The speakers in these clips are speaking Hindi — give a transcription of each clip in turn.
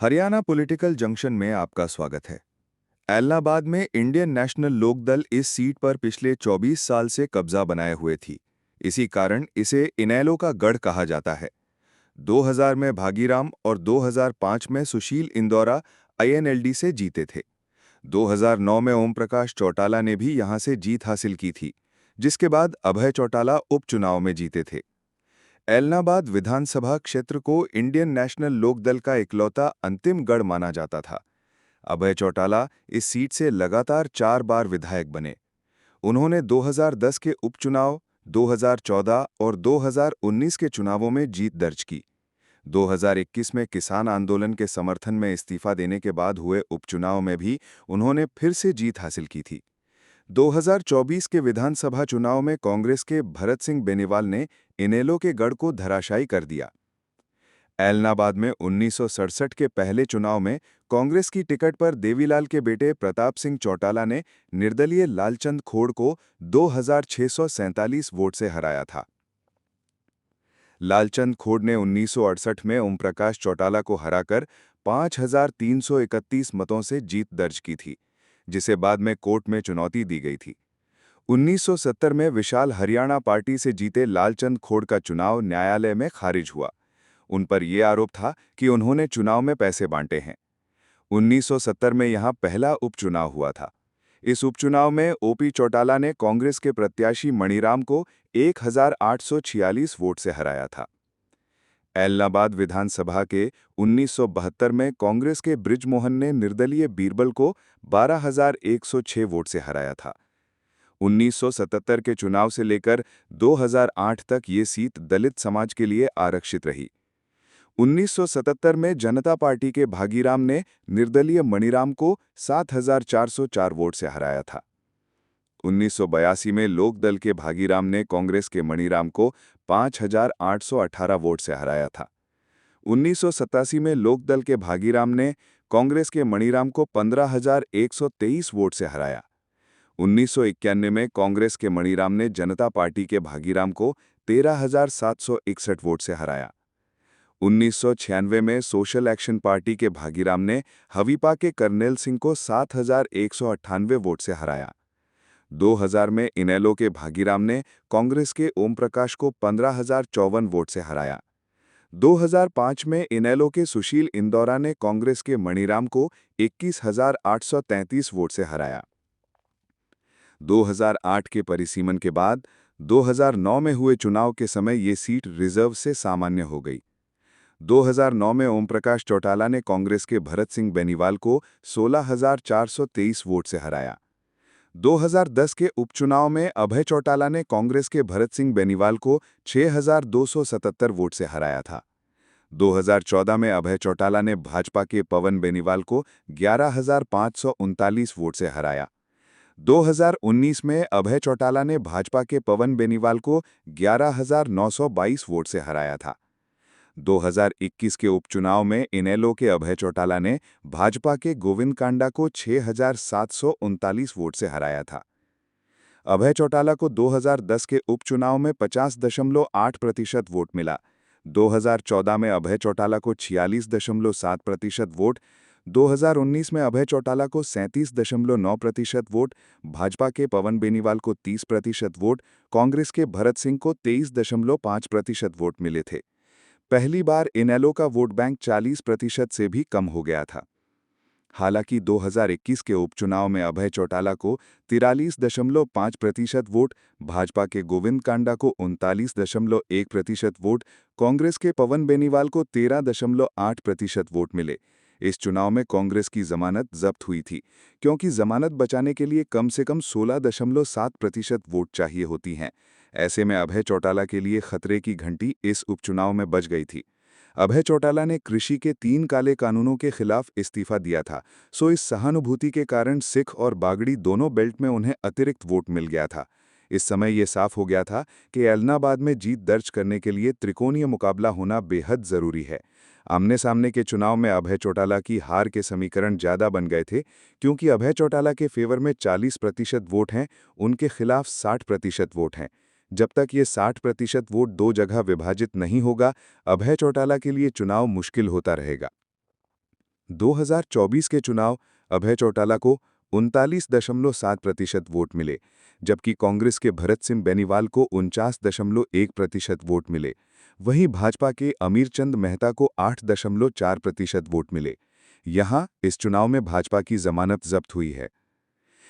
हरियाणा पॉलिटिकल जंक्शन में आपका स्वागत है। एलनाबाद में इंडियन नेशनल लोकदल इस सीट पर पिछले 24 साल से कब्जा बनाए हुए थी। इसी कारण इसे इनेलो का गढ़ कहा जाता है। 2000 में भागीराम और 2005 में सुशील इंदौरा आईएनएलडी से जीते थे। 2009 में ओम प्रकाश चौटाला ने भी यहां से जीत हासिल की थी, जिसके बाद अभय चौटाला उपचुनाव में जीते थे। एलनाबाद विधानसभा क्षेत्र को इंडियन नेशनल लोकदल का इकलौता अंतिम गढ़ माना जाता था। अभय चौटाला इस सीट से लगातार 4 बार विधायक बने। उन्होंने 2010 के उपचुनाव, 2014 और 2019 के चुनावों में जीत दर्ज की। 2021 में किसान आंदोलन के समर्थन में इस्तीफा देने के बाद हुए उपचुनाव में भी उन्होंने फिर से जीत हासिल की थी। 2024 के विधानसभा चुनाव में कांग्रेस के भरत सिंह बेनीवाल ने इनेलो के गढ़ को धराशायी कर दिया। एलनाबाद में 1967 के पहले चुनाव में कांग्रेस की टिकट पर देवीलाल के बेटे प्रताप सिंह चौटाला ने निर्दलीय लालचंद खोड़ को 2647 वोट से हराया था। लालचंद खोड़ ने 1968 में ओम प्रकाश चौटाला को हराकर 5331 मतों से जीत दर्ज की थी, जिसे बाद में कोर्ट में चुनौती दी गई थी। 1970 में विशाल हरियाणा पार्टी से जीते लालचंद खोड़ का चुनाव न्यायालय में खारिज हुआ। उन पर यह आरोप था कि उन्होंने चुनाव में पैसे बांटे हैं। 1970 में यहां पहला उपचुनाव हुआ था। इस उपचुनाव में ओपी चौटाला ने कांग्रेस के प्रत्याशी मणिराम को 1846 वोट से हराया था। एलनाबाद विधानसभा के 1972 में कांग्रेस के बृजमोहन ने निर्दलीय बीरबल को 12106 वोट से हराया था। 1977 के चुनाव से लेकर 2008 तक ये सीट दलित समाज के लिए आरक्षित रही। 1977 में जनता पार्टी के भागीराम ने निर्दलीय मणिराम को 7404 वोट से हराया था। 1982 में लोकदल के भागीराम ने कांग्रेस के मणिराम को 5818 वोट से हराया था। 1987 में लोकदल के भागीराम ने कांग्रेस के मणिराम को 15123 वोट से हराया। 1991 में कांग्रेस के मणिराम ने जनता पार्टी के भागीराम को 13761 वोट से हराया। 1996 में सोशल एक्शन पार्टी के भागीराम ने हवीपा के करनेल सिंह को 7198 वोट से हराया। 2000 में इनेलो के भागीराम ने कांग्रेस के ओम प्रकाश को 15054 वोट से हराया। 2005 में इनेलो के सुशील इंदौरा ने कांग्रेस के मणिराम को 21833 वोट से हराया। 2008 के परिसीमन के बाद 2009 में हुए चुनाव के समय ये सीट रिजर्व से सामान्य हो गई। 2009 में ओम प्रकाश चौटाला ने कांग्रेस के भरत सिंह बेनीवाल को 16423 वोट से हराया। 2010 के उपचुनाव में अभय चौटाला ने कांग्रेस के भरत सिंह बेनीवाल को 6277 वोट से हराया था। 2014 में अभय चौटाला ने भाजपा के पवन बेनीवाल को 11539 वोट से हराया। 2019 में अभय चौटाला ने भाजपा के पवन बेनीवाल को 11922 वोट से हराया था। 2021 के उपचुनाव में इनेलो के अभय चौटाला ने भाजपा के गोविंद कांडा को 6739 वोट से हराया था। अभय चौटाला को 2010 के उपचुनाव में 50.8% वोट मिला। 2014 में अभय चौटाला को 46.7% वोट, 2019 में अभय चौटाला को 37.9% वोट, भाजपा के पवन बेनीवाल को 30% वोट, कांग्रेस के भरत सिंह को 23.5% वोट मिले थे। पहली बार इनेलो का वोट बैंक 40% से भी कम हो गया था। हालांकि 2021 के उपचुनाव में अभय चौटाला को 43.5% वोट, भाजपा के गोविंद कांडा को 39.1% वोट, कांग्रेस के पवन बेनीवाल को 13.8% वोट मिले। इस चुनाव में कांग्रेस की जमानत जब्त हुई थी, क्योंकि जमानत बचाने के लिए कम से कम 16.7% वोट चाहिए होती हैं। ऐसे में अभय चौटाला के लिए खतरे की घंटी इस उपचुनाव में बज गई थी। अभय चौटाला ने कृषि के 3 काले कानूनों के खिलाफ इस्तीफा दिया था, सो इस सहानुभूति के कारण सिख और बागड़ी दोनों बेल्ट में उन्हें अतिरिक्त वोट मिल गया था। इस समय ये साफ हो गया था कि एलनाबाद में जीत दर्ज करने के लिए त्रिकोणीय मुकाबला होना बेहद जरूरी है। आमने सामने के चुनाव में अभय चौटाला की हार के समीकरण ज्यादा बन गए थे, क्योंकि अभय चौटाला के फेवर में 40% वोट हैं, उनके खिलाफ 60% वोट हैं। जब तक ये 60% वोट 2 जगह विभाजित नहीं होगा, अभय चौटाला के लिए चुनाव मुश्किल होता रहेगा। 2024 के चुनाव अभय चौटाला को 39.7% वोट मिले, जबकि कांग्रेस के भरत सिंह बेनीवाल को 49.1% वोट मिले। वहीं भाजपा के अमीरचंद मेहता को 8.4% वोट मिले। यहां इस चुनाव में भाजपा की जमानत जब्त हुई है।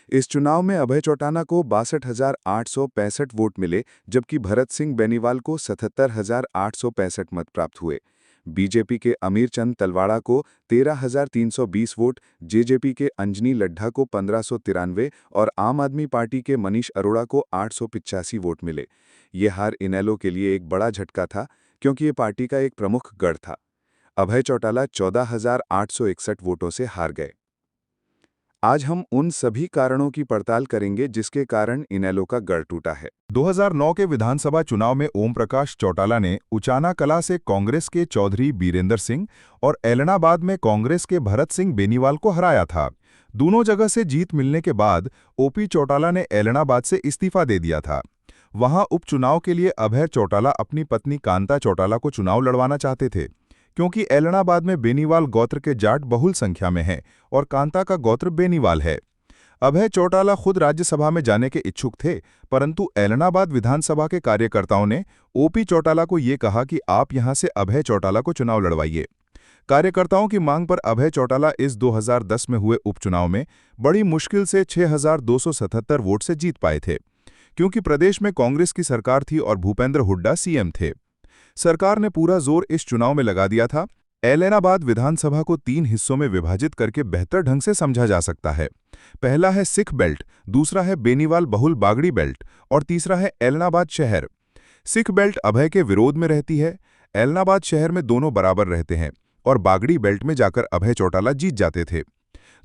इस चुनाव में अभय चौटाला को 62,865 वोट मिले, जबकि भरत सिंह बेनीवाल को 77,865 मत प्राप्त हुए। बीजेपी के अमीरचंद तलवाड़ा को 13,320 वोट, जेजेपी के अंजनी लड्ढा को 1,593 और आम आदमी पार्टी के मनीष अरोड़ा को 885 वोट मिले। ये हार इनेलो के लिए एक बड़ा झटका था, क्योंकि ये पार्टी का एक प्रमुख गढ़ था। अभय चौटाला 14,861 वोटों से हार गए। आज हम उन सभी कारणों की पड़ताल करेंगे जिसके कारण इनेलो का गढ़ टूटा है। 2009 के विधानसभा चुनाव में ओम प्रकाश चौटाला ने उचाना कला से कांग्रेस के चौधरी बीरेंद्र सिंह और एलनाबाद में कांग्रेस के भरत सिंह बेनीवाल को हराया था। दोनों जगह से जीत मिलने के बाद ओपी चौटाला ने एलनाबाद से इस्तीफा दे दिया था। वहां उपचुनाव के लिए अभय चौटाला अपनी पत्नी कांता चौटाला को चुनाव लड़वाना चाहते थे, क्योंकि एलनाबाद में बेनीवाल गोत्र के जाट बहुल संख्या में हैं और कांता का गोत्र बेनीवाल है। अभय चौटाला खुद राज्यसभा में जाने के इच्छुक थे, परंतु एलनाबाद विधानसभा के कार्यकर्ताओं ने ओपी चौटाला को ये कहा कि आप यहां से अभय चौटाला को चुनाव लड़वाइए। कार्यकर्ताओं की मांग पर अभय चौटाला इस 2010 में हुए उपचुनाव में बड़ी मुश्किल से 6,277 वोट से जीत पाए थे, क्योंकि प्रदेश में कांग्रेस की सरकार थी और भूपेंद्र हुड्डा सीएम थे। सरकार ने पूरा जोर इस चुनाव में लगा दिया था। एलनाबाद विधानसभा को 3 हिस्सों में विभाजित करके बेहतर ढंग से समझा जा सकता है। पहला है सिख बेल्ट, दूसरा है बेनीवाल बहुल बागड़ी बेल्ट और तीसरा है एलनाबाद शहर। सिख बेल्ट अभय के विरोध में रहती है, एलनाबाद शहर में दोनों बराबर रहते हैं और बागड़ी बेल्ट में जाकर अभय चौटाला जीत जाते थे।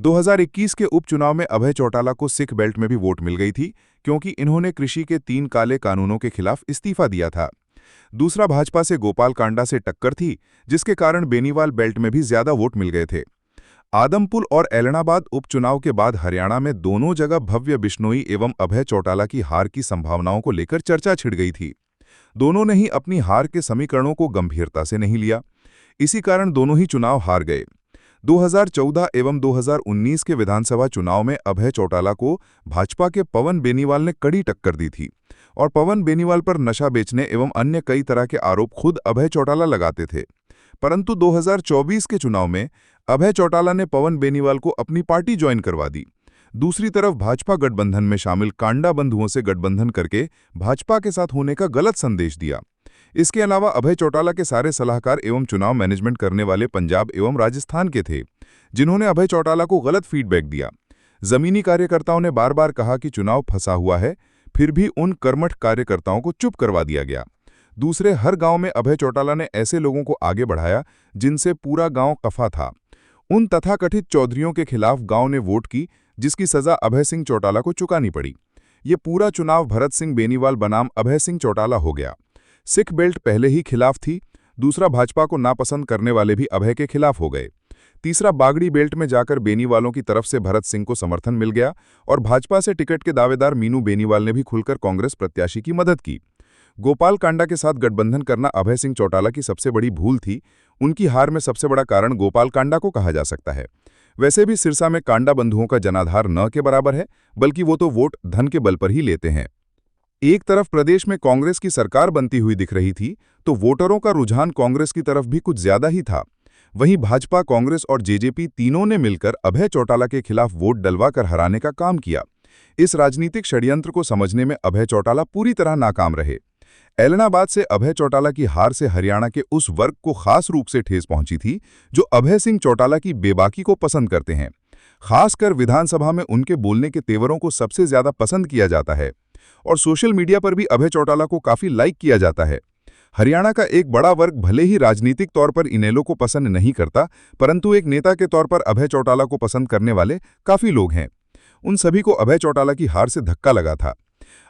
2021 के उपचुनाव में अभय चौटाला को सिख बेल्ट में भी वोट मिल गई थी, क्योंकि इन्होंने कृषि के 3 काले कानूनों के खिलाफ इस्तीफा दिया था। दूसरा भाजपा से गोपाल कांडा से टक्कर थी, जिसके कारण बेनीवाल बेल्ट में भी ज्यादा वोट मिल गए थे। आदमपुर और एलनाबाद उपचुनाव के बाद हरियाणा में दोनों जगह भव्य बिश्नोई एवं अभय चौटाला की हार की संभावनाओं को लेकर चर्चा छिड़ गई थी। दोनों ने ही अपनी हार के समीकरणों को गंभीरता से नहीं लिया। इसी कारण दोनों ही चुनाव हार गए। 2014 एवं 2019 के विधानसभा चुनाव में अभय चौटाला को भाजपा के पवन बेनीवाल ने कड़ी टक्कर दी थी और पवन बेनीवाल पर नशा बेचने एवं अन्य कई तरह के आरोप खुद अभय चौटाला लगाते थे। परंतु 2024 के चुनाव में अभय चौटाला ने पवन बेनीवाल को अपनी पार्टी ज्वाइन करवा दी। दूसरी तरफ भाजपा गठबंधन में शामिल कांडा बंधुओं से गठबंधन करके भाजपा के साथ होने का गलत संदेश दिया। इसके अलावा अभय चौटाला के सारे सलाहकार एवं चुनाव मैनेजमेंट करने वाले पंजाब एवं राजस्थान के थे, जिन्होंने अभय चौटाला को गलत फीडबैक दिया। जमीनी कार्यकर्ताओं ने बार बार कहा कि चुनाव फंसा हुआ है, फिर भी उन कर्मठ कार्यकर्ताओं को चुप करवा दिया गया। दूसरे हर गांव में अभय चौटाला ने ऐसे लोगों को आगे बढ़ाया जिनसे पूरा गांव कफा था। उन तथाकथित चौधरियों के खिलाफ गांव ने वोट की, जिसकी सजा अभय सिंह चौटाला को चुकानी पड़ी। ये पूरा चुनाव भरत सिंह बेनीवाल बनाम अभय सिंह चौटाला हो गया। सिख बेल्ट पहले ही खिलाफ थी, दूसरा भाजपा को नापसंद करने वाले भी अभय के खिलाफ हो गए। तीसरा बागड़ी बेल्ट में जाकर बेनीवालों की तरफ से भरत सिंह को समर्थन मिल गया और भाजपा से टिकट के दावेदार मीनू बेनीवाल ने भी खुलकर कांग्रेस प्रत्याशी की मदद की। गोपाल कांडा के साथ गठबंधन करना अभय सिंह चौटाला की सबसे बड़ी भूल थी। उनकी हार में सबसे बड़ा कारण गोपाल कांडा को कहा जा सकता है। वैसे भी सिरसा में कांडा बंधुओं का जनाधार न के बराबर है, बल्कि वो तो वोट धन के बल पर ही लेते हैं। एक तरफ प्रदेश में कांग्रेस की सरकार बनती हुई दिख रही थी, तो वोटरों का रुझान कांग्रेस की तरफ भी कुछ ज्यादा ही था। वहीं भाजपा, कांग्रेस और जेजेपी तीनों ने मिलकर अभय चौटाला के खिलाफ वोट डलवाकर हराने का काम किया। इस राजनीतिक षड्यंत्र को समझने में अभय चौटाला पूरी तरह नाकाम रहे। एलनाबाद से अभय चौटाला की हार से हरियाणा के उस वर्ग को खास रूप से ठेस पहुंची थी जो अभय सिंह चौटाला की बेबाकी को पसंद करते हैं। खासकर विधानसभा में उनके बोलने के तेवरों को सबसे ज्यादा पसंद किया जाता है और सोशल मीडिया पर भी अभय चौटाला को काफी लाइक किया जाता है। हरियाणा का एक बड़ा वर्ग भले ही राजनीतिक तौर पर इनेलो को पसंद नहीं करता, परंतु एक नेता के तौर पर अभय चौटाला को पसंद करने वाले काफी लोग हैं। उन सभी को अभय चौटाला की हार से धक्का लगा था।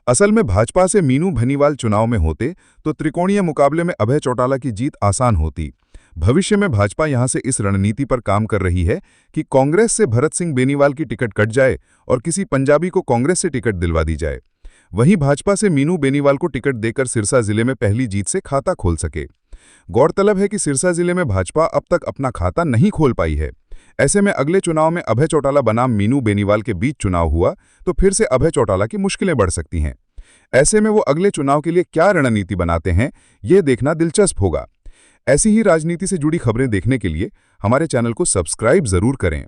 असल में भाजपा से मीनू बेनीवाल चुनाव में होते तो त्रिकोणीय मुकाबले में अभय चौटाला की जीत आसान होती। भविष्य में भाजपा यहां से इस रणनीति पर काम कर रही है कि कांग्रेस से भरत सिंह बेनीवाल की टिकट कट जाए और किसी पंजाबी को कांग्रेस से टिकट दिलवा दी जाए। वहीं भाजपा से मीनू बेनीवाल को टिकट देकर सिरसा जिले में पहली जीत से खाता खोल सके। गौरतलब है कि सिरसा जिले में भाजपा अब तक अपना खाता नहीं खोल पाई है। ऐसे में अगले चुनाव में अभय चौटाला बनाम मीनू बेनीवाल के बीच चुनाव हुआ तो फिर से अभय चौटाला की मुश्किलें बढ़ सकती हैं। ऐसे में वो अगले चुनाव के लिए क्या रणनीति बनाते हैं, ये देखना दिलचस्प होगा। ऐसी ही राजनीति से जुड़ी खबरें देखने के लिए हमारे चैनल को सब्सक्राइब जरूर करें।